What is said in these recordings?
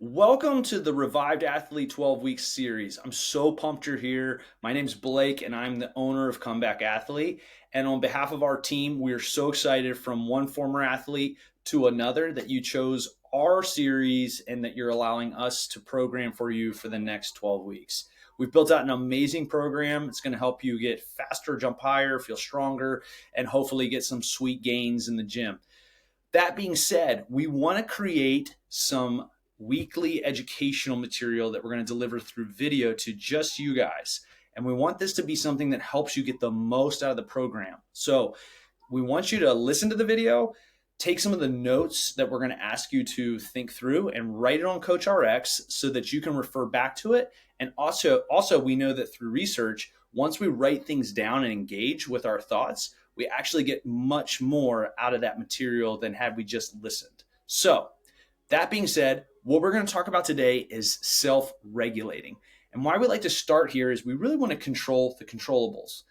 Welcome to the Revived Athlete 12 Week series. I'm so pumped you're here. My name's Blake, and I'm the owner of Comeback Athlete. And on behalf of our team, we are so excited from one former athlete to another that you chose our series and that you're allowing us to program for you for the next 12 weeks. We've built out an amazing program. It's going to help you get faster, jump higher, feel stronger, and hopefully get some sweet gains in the gym. That being said, we want to create some weekly educational material that we're going to deliver through video to just you guys. And we want this to be something that helps you get the most out of the program. So we want you to listen to the video, take some of the notes that we're going to ask you to think through and write it on Coach RX so that you can refer back to it. And also we know that through research, once we write things down and engage with our thoughts, we actually get much more out of that material than had we just listened. So that being said, what we're going to talk about today is self-regulating. And why we like to start here is we really want to control the controllables.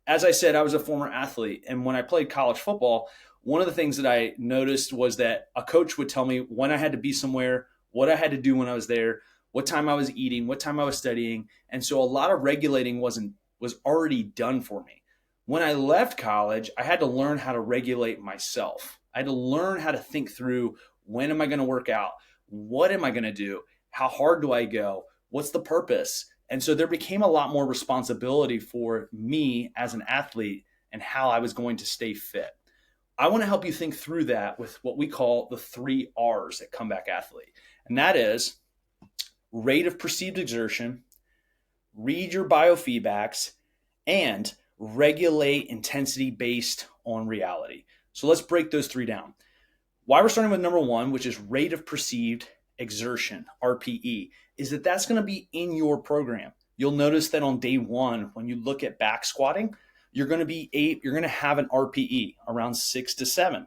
As I said, I was a former athlete. And when I played college football, one of the things that I noticed was that a coach would tell me when I had to be somewhere, what I had to do when I was there, what time I was eating, what time I was studying. And so a lot of regulating was already done for me. When I left college, I had to learn how to regulate myself. I had to learn how to think through, when am I going to work out? What am I going to do? How hard do I go? What's the purpose? And so there became a lot more responsibility for me as an athlete and how I was going to stay fit. I want to help you think through that with what we call the 3 R's at Comeback Athlete. And that is rate of perceived exertion, read your biofeedbacks, and regulate intensity based on reality. So let's break those 3 down. Why we're starting with number 1, which is rate of perceived exertion, RPE, is that that's going to be in your program. You'll notice that on day 1, when you look at back squatting, you're going to have an RPE around 6 to 7.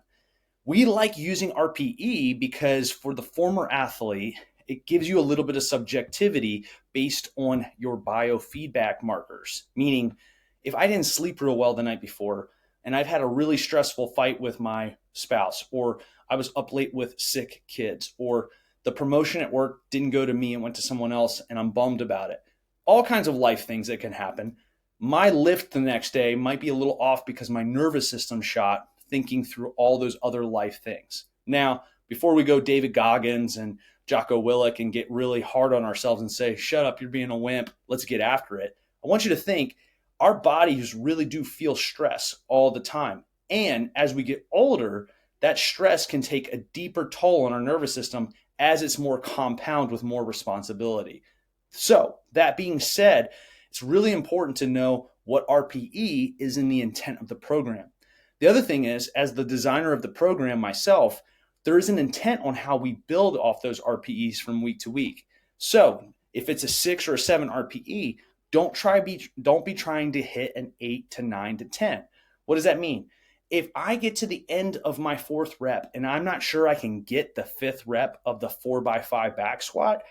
We like using RPE because for the former athlete, it gives you a little bit of subjectivity based on your biofeedback markers. Meaning, if I didn't sleep real well the night before, and I've had a really stressful fight with my spouse, or I was up late with sick kids, or the promotion at work didn't go to me and went to someone else, and I'm bummed about it. All kinds of life things that can happen. My lift the next day might be a little off because my nervous system shot thinking through all those other life things. Now, before we go David Goggins and Jocko Willink and get really hard on ourselves and say, shut up, you're being a wimp, let's get after it, I want you to think our bodies really do feel stress all the time. And as we get older, that stress can take a deeper toll on our nervous system as it's more compound with more responsibility. So that being said, it's really important to know what RPE is in the intent of the program. The other thing is, as the designer of the program myself, there is an intent on how we build off those RPEs from week to week. So if it's a 6 or a 7 RPE, don't be trying to hit an 8 to 9 to 10. What does that mean? If I get to the end of my 4th rep and I'm not sure I can get the 5th rep of the 4x5 back squat,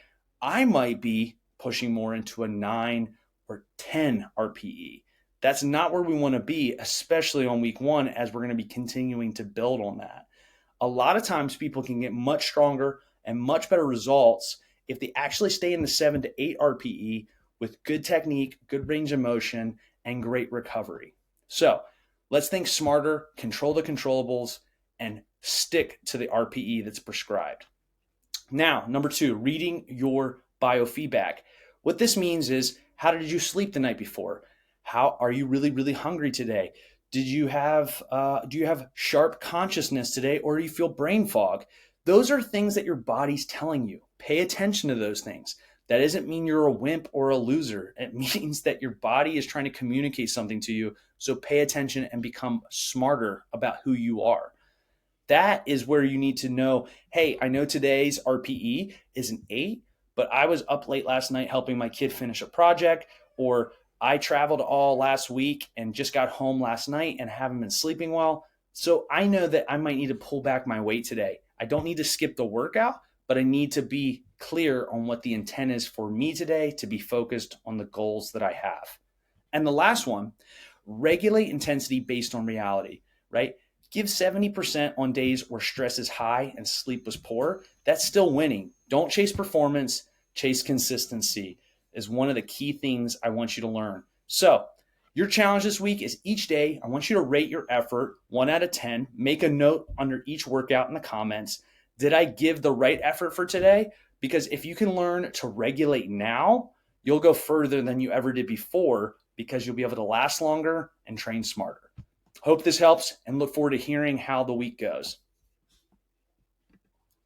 I might be pushing more into a 9 or 10 RPE. That's not where we want to be, especially on week 1, as we're going to be continuing to build on that. A lot of times people can get much stronger and much better results if they actually stay in the 7 to 8 RPE with good technique, good range of motion, and great recovery. So let's think smarter, control the controllables, and stick to the RPE that's prescribed. Now, number 2, reading your biofeedback. What this means is, how did you sleep the night before? How are you really, really hungry today? Do you have sharp consciousness today, or do you feel brain fog? Those are things that your body's telling you. Pay attention to those things. That doesn't mean you're a wimp or a loser. It means that your body is trying to communicate something to you. So pay attention and become smarter about who you are. That is where you need to know, hey, I know today's RPE is an 8, but I was up late last night helping my kid finish a project, or I traveled all last week and just got home last night and haven't been sleeping well. So I know that I might need to pull back my weight today. I don't need to skip the workout, but I need to be clear on what the intent is for me today to be focused on the goals that I have. And the last one, regulate intensity based on reality, right? Give 70% on days where stress is high and sleep was poor. that's still winning. Don't chase performance, chase consistency is one of the key things I want you to learn. So your challenge this week is each day, I want you to rate your effort 1 out of 10. Make a note under each workout in the comments. Did I give the right effort for today? Because if you can learn to regulate now, you'll go further than you ever did before because you'll be able to last longer and train smarter. Hope this helps and look forward to hearing how the week goes.